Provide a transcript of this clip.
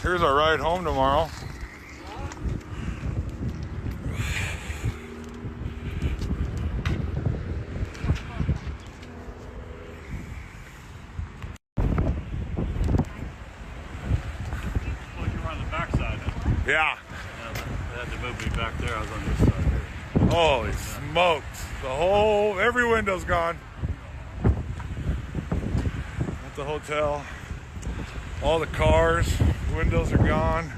here's our ride home tomorrow. Yeah. They had to move me back there. I was on this side here. Holy smokes. Every window's gone. At the hotel. All the cars, windows are gone.